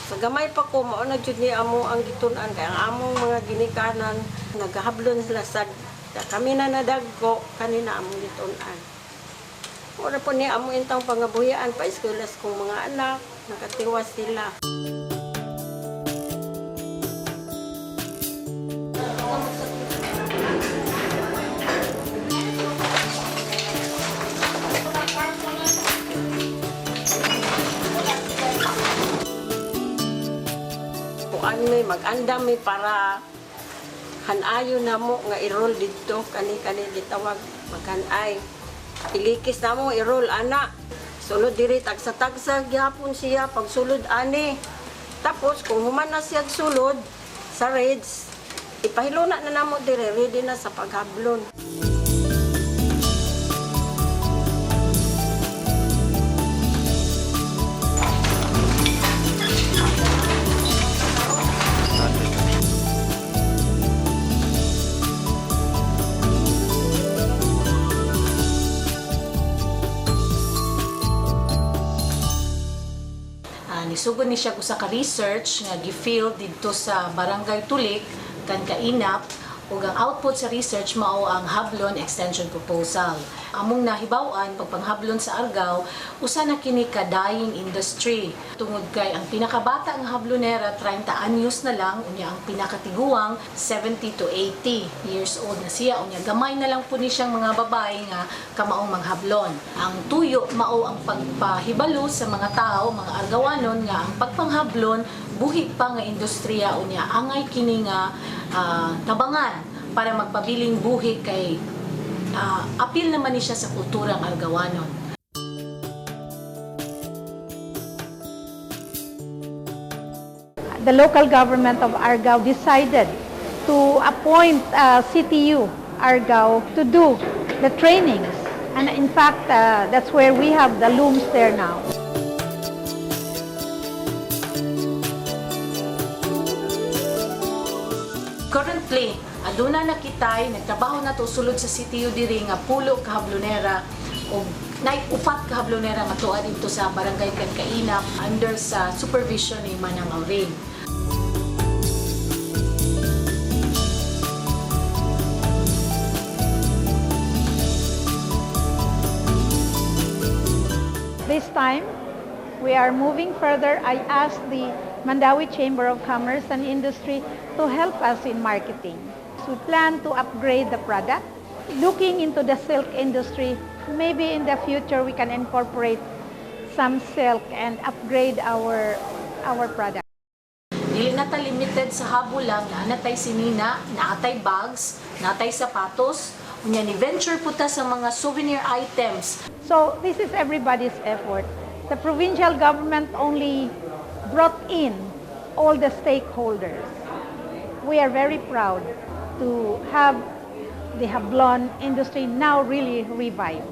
Sa gamay pa ko, mao na jud ni amo ang gitun-an kay ang among mga ginikanan nagahablon sila sa kami na nadagko kanina among gitun-an. Ora po ni amo intang pangabuhian pa eskwela's kong mga anak, nakatiwas sila. Kuan may mag-andam may para hanayo na mo nga i-roll dito kani gitawag maghanay. Ilikis na mo i-roll ana. Sulod diri tagsa-tagsa gyapon siya pagsulod ani. Tapos kung human na siya sulod sa reds, ipahilo na namo diri ready na sa paghablon. Nisugod ni siya sa ka-research nga gi-field dito sa Barangay Tulik kan Kainap ug ang output sa research mao ang Hablon Extension Proposal. Among nahibaw-an pagpanghablon sa Argao usa na kini ka dying industry tungod kay ang pinakabata nga hablonera 30 anyos na lang unya ang pinakatiguang 70 to 80 years old na siya unya gamay na lang po ni siyang mga babae nga kamaong manghablon. Ang tuyo mao ang pagpahibalo sa mga tao, mga Argawanon nga ang pagpanghablon buhi pa nga industriya unya angay kini nga tabangan para magpabiling buhi kay apil naman ni siya sa kulturang Argawanon. The local government of Argao decided to appoint CTU Argao to do the trainings, and in fact that's where we have the looms there now. Currently, aduna na kitay nagtrabaho na to sulod sa CTU diri nga pulo ka hablonera o upat ka hablonera nga tuwa dito sa Barangay Kainap under sa supervision ni Manang Auring. This time, we are moving further. I asked the Mandawi Chamber of Commerce and Industry to help us in marketing. We plan to upgrade the product. Looking into the silk industry, maybe in the future we can incorporate some silk and upgrade our product. Dili na ta limited sa habol lang na natay sinina, naatay bags, natay sapatos, unya ni venture puta sa mga souvenir items. So this is everybody's effort. The provincial government only brought in all the stakeholders. We are very proud to have the Hablon industry now really revived.